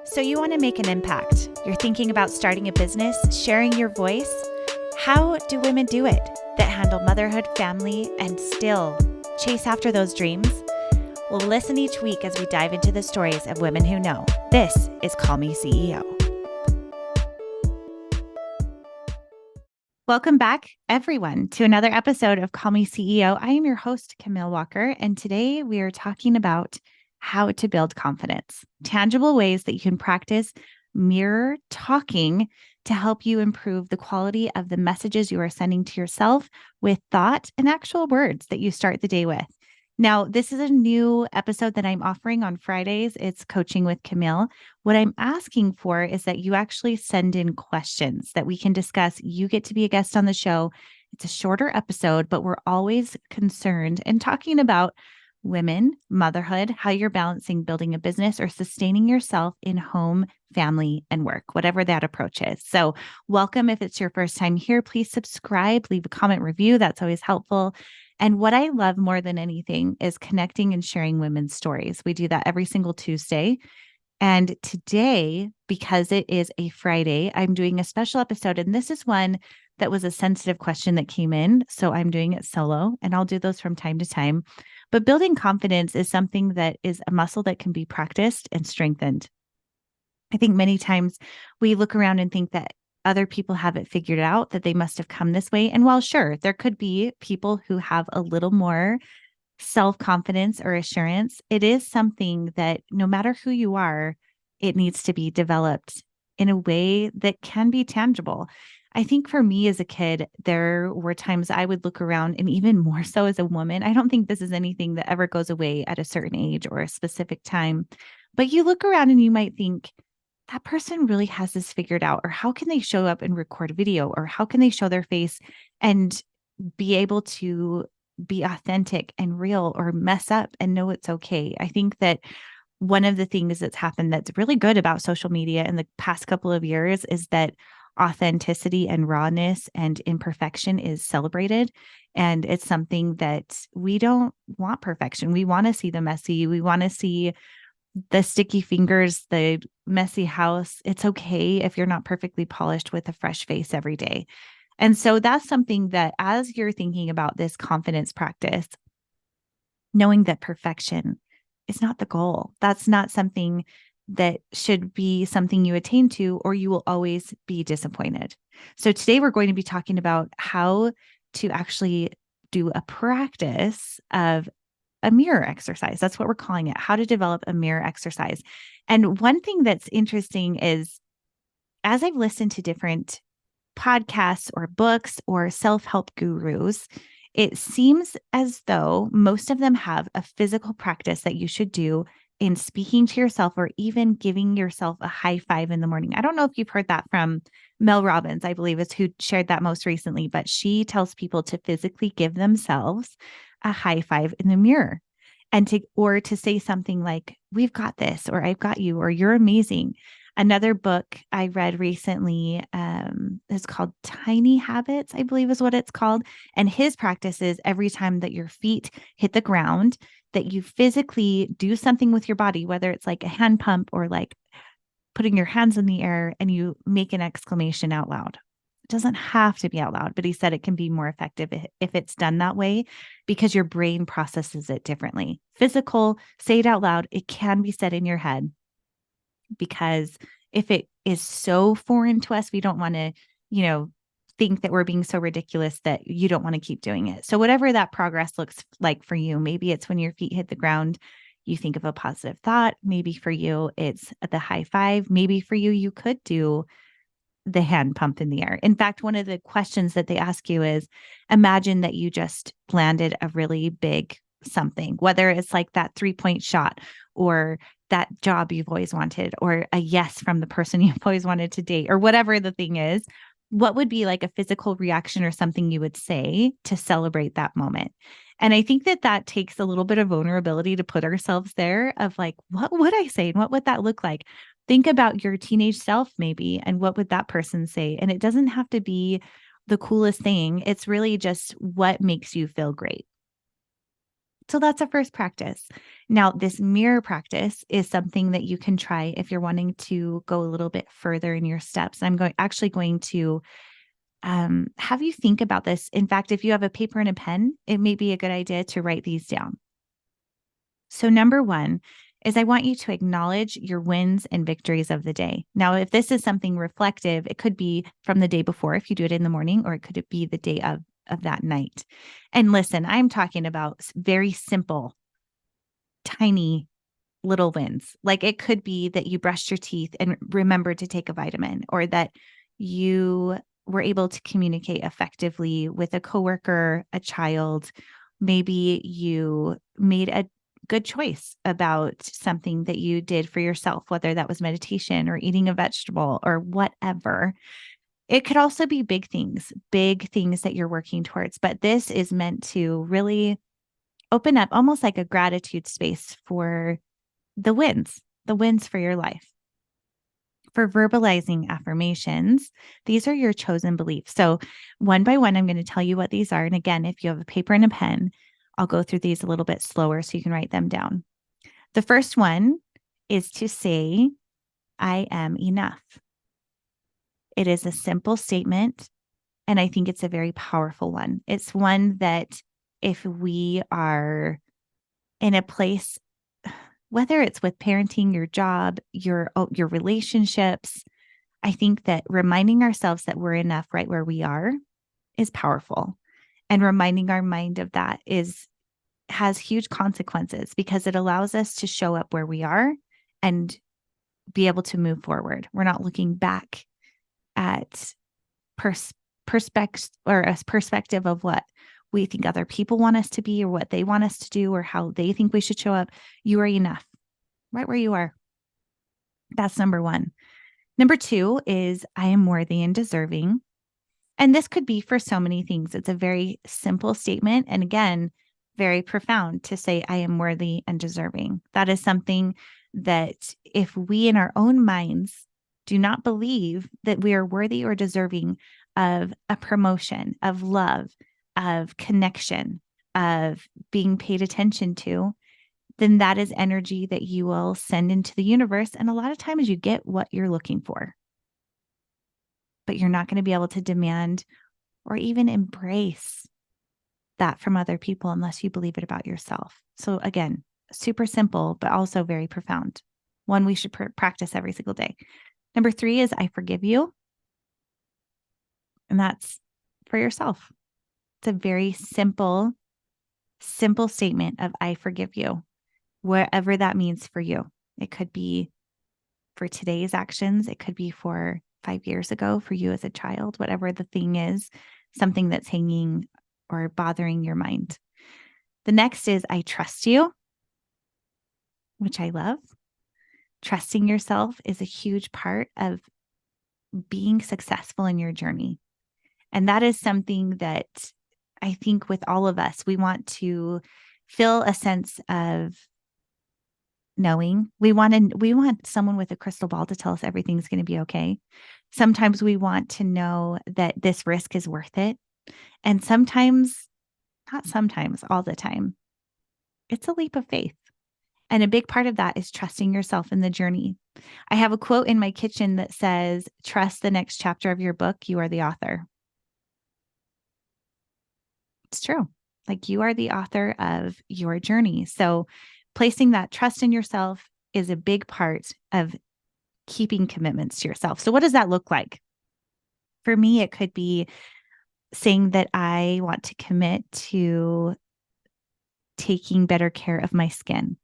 So you want to make an impact. You're thinking about starting a business, sharing your voice. How do women do it that handle motherhood, family, and still chase after those dreams? Well, listen each week as we dive into the stories of women who know. This is Call Me CEO. Welcome back, everyone, to another episode of Call Me CEO. I am your host, Camille Walker, and today we are talking about how to build confidence, tangible ways that you can practice mirror talking to help you improve the quality of the messages you are sending to yourself with thought and actual words that you start the day with. Now, this is a new episode that I'm offering on Fridays. It's Coaching with Camille. What I'm asking for is that you actually send in questions that we can discuss. You get to be a guest on the show. It's a shorter episode, but we're always concerned and talking about women, motherhood, how you're balancing building a business or sustaining yourself in home, family, and work, whatever that approach is. So welcome. If it's your first time here, please subscribe, leave a comment, review. That's always helpful. And what I love more than anything is connecting and sharing women's stories. We do that every single Tuesday. And today, because it is a Friday, I'm doing a special episode. And this is one that was a sensitive question that came in. So I'm doing it solo, and I'll do those from time to time. But building confidence is something that is a muscle that can be practiced and strengthened. I think many times we look around and think that other people have it figured out, that they must have come this way. And while sure, there could be people who have a little more self-confidence or assurance, it is something that no matter who you are, it needs to be developed in a way that can be tangible. I think for me as a kid, there were times I would look around, and even more so as a woman. I don't think this is anything that ever goes away at a certain age or a specific time, but you look around and you might think, that person really has this figured out, or how can they show up and record a video, or how can they show their face and be able to be authentic and real, or mess up and know it's okay. I think that one of the things that's happened that's really good about social media in the past couple of years is that authenticity and rawness and imperfection is celebrated. And it's something that we don't want perfection. We want to see the messy. We want to see the sticky fingers, the messy house. It's okay if you're not perfectly polished with a fresh face every day. And so that's something that as you're thinking about this confidence practice, knowing that perfection is not the goal. That's not something that should be something you attain to, or you will always be disappointed. So today we're going to be talking about how to actually do a practice of a mirror exercise. That's what we're calling it, how to develop a mirror exercise. And one thing that's interesting is, as I've listened to different podcasts or books or self-help gurus, it seems as though most of them have a physical practice that you should do in speaking to yourself, or even giving yourself a high five in the morning. I don't know if you've heard that from Mel Robbins, I believe is who shared that most recently, but she tells people to physically give themselves a high five in the mirror, and to say something like, we've got this, or I've got you, or you're amazing. Another book I read recently is called Tiny Habits, I believe is what it's called. And his practice is every time that your feet hit the ground, that you physically do something with your body, whether it's like a hand pump or like putting your hands in the air, and you make an exclamation out loud. It doesn't have to be out loud, but he said it can be more effective if it's done that way, because your brain processes it differently. Physical, say it out loud. It can be said in your head, because if it is so foreign to us, we don't want to, think that we're being so ridiculous that you don't want to keep doing it. So whatever that progress looks like for you, maybe it's when your feet hit the ground, you think of a positive thought. Maybe for you, it's the high five. Maybe for you, you could do the hand pump in the air. In fact, one of the questions that they ask you is, imagine that you just landed a really big something, whether it's like that 3-point shot, or that job you've always wanted, or a yes from the person you've always wanted to date, or whatever the thing is. What would be like a physical reaction or something you would say to celebrate that moment? And I think that takes a little bit of vulnerability to put ourselves there, of like, what would I say? And what would that look like? Think about your teenage self maybe, and what would that person say? And it doesn't have to be the coolest thing. It's really just what makes you feel great. So that's a first practice. Now, this mirror practice is something that you can try if you're wanting to go a little bit further in your steps. I'm actually going to have you think about this. In fact, if you have a paper and a pen, it may be a good idea to write these down. So number one is I want you to acknowledge your wins and victories of the day. Now, if this is something reflective, it could be from the day before if you do it in the morning, or it could be the day of that night. And listen, I'm talking about very simple, tiny little wins. Like it could be that you brushed your teeth and remembered to take a vitamin, or that you were able to communicate effectively with a coworker, a child. Maybe you made a good choice about something that you did for yourself, whether that was meditation or eating a vegetable or whatever. It could also be big things that you're working towards. But this is meant to really open up almost like a gratitude space for the wins for your life. For verbalizing affirmations, these are your chosen beliefs. So one by one, I'm going to tell you what these are. And again, if you have a paper and a pen, I'll go through these a little bit slower so you can write them down. The first one is to say, I am enough. It is a simple statement, and I think it's a very powerful one. It's one that if we are in a place, whether it's with parenting, your job, your relationships, I think that reminding ourselves that we're enough right where we are is powerful. And reminding our mind of that has huge consequences because it allows us to show up where we are and be able to move forward. We're not looking back at perspective of what we think other people want us to be or what they want us to do or how they think we should show up. You are enough right where you are. That's number one. Number two is I am worthy and deserving. And this could be for so many things. It's a very simple statement. And again, very profound to say, I am worthy and deserving. That is something that if we in our own minds do not believe that we are worthy or deserving of a promotion, of love, of connection, of being paid attention to, then that is energy that you will send into the universe. And a lot of times you get what you're looking for, but you're not going to be able to demand or even embrace that from other people unless you believe it about yourself. So again, super simple, but also very profound. One we should practice every single day. Number three is I forgive you. And that's for yourself. It's a very simple statement of I forgive you, wherever that means for you. It could be for today's actions. It could be for 5 years ago for you as a child, whatever the thing is, something that's hanging or bothering your mind. The next is I trust you, which I love. Trusting yourself is a huge part of being successful in your journey. And that is something that I think with all of us, we want to feel a sense of knowing. We want someone with a crystal ball to tell us everything's going to be okay. Sometimes we want to know that this risk is worth it. And sometimes, not sometimes, all the time, it's a leap of faith. And a big part of that is trusting yourself in the journey. I have a quote in my kitchen that says, trust the next chapter of your book. You are the author. It's true. Like you are the author of your journey. So placing that trust in yourself is a big part of keeping commitments to yourself. So what does that look like? For me, it could be saying that I want to commit to taking better care of my skin.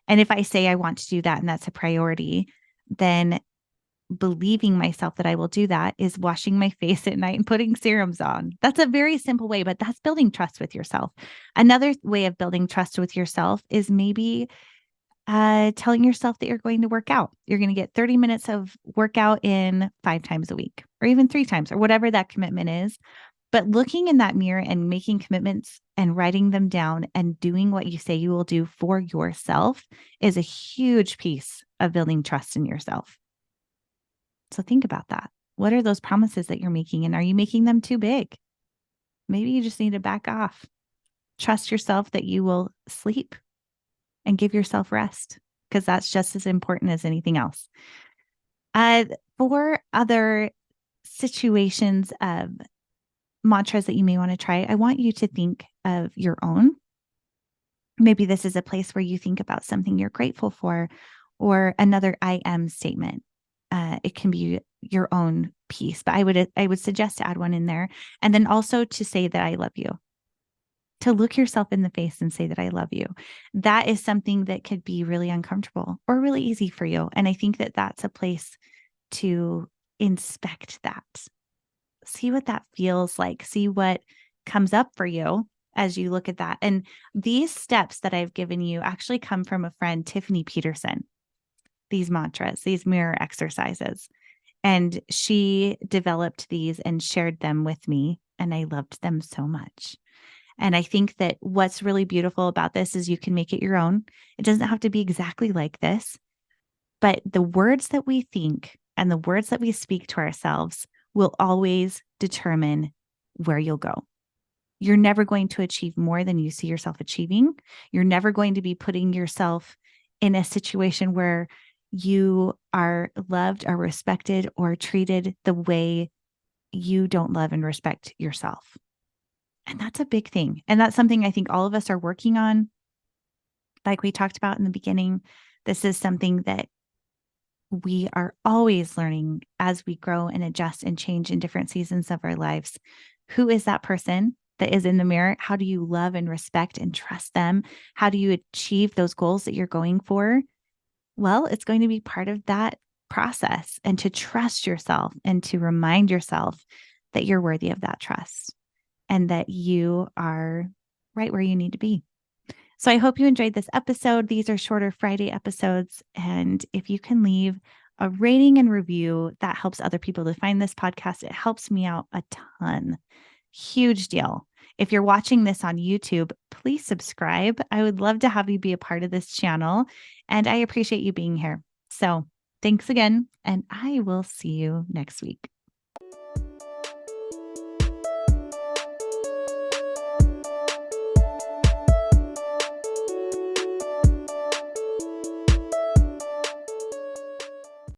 And if I say I want to do that and that's a priority, then believing myself that I will do that is washing my face at night and putting serums on. That's a very simple way, but that's building trust with yourself. Another way of building trust with yourself is maybe telling yourself that you're going to work out. You're going to get 30 minutes of workout in 5 times a week, or even 3 times, or whatever that commitment is. But looking in that mirror and making commitments and writing them down and doing what you say you will do for yourself is a huge piece of building trust in yourself. So think about that. What are those promises that you're making? And are you making them too big? Maybe you just need to back off. Trust yourself that you will sleep and give yourself rest, because that's just as important as anything else. Uh, for other situations of mantras that you may want to try, I want you to think of your own. Maybe this is a place where you think about something you're grateful for, or another I am statement. It can be your own piece, but I would suggest to add one in there. And then also to say that I love you, to look yourself in the face and say that I love you. That is something that could be really uncomfortable or really easy for you. And I think that that's a place to inspect that. See what that feels like. See what comes up for you as you look at that. And these steps that I've given you actually come from a friend, Tiffany Peterson, these mantras, these mirror exercises. And she developed these and shared them with me. And I loved them so much. And I think that what's really beautiful about this is you can make it your own. It doesn't have to be exactly like this, but the words that we think and the words that we speak to ourselves will always determine where you'll go. You're never going to achieve more than you see yourself achieving. You're never going to be putting yourself in a situation where you are loved or respected or treated the way you don't love and respect yourself. And that's a big thing. And that's something I think all of us are working on. Like we talked about in the beginning, this is something that we are always learning as we grow and adjust and change in different seasons of our lives. Who is that person that is in the mirror? How do you love and respect and trust them? How do you achieve those goals that you're going for? Well, it's going to be part of that process, and to trust yourself and to remind yourself that you're worthy of that trust and that you are right where you need to be. So I hope you enjoyed this episode. These are shorter Friday episodes. And if you can leave a rating and review, that helps other people to find this podcast. It helps me out a ton. Huge deal. If you're watching this on YouTube, please subscribe. I would love to have you be a part of this channel. And I appreciate you being here. So thanks again. And I will see you next week.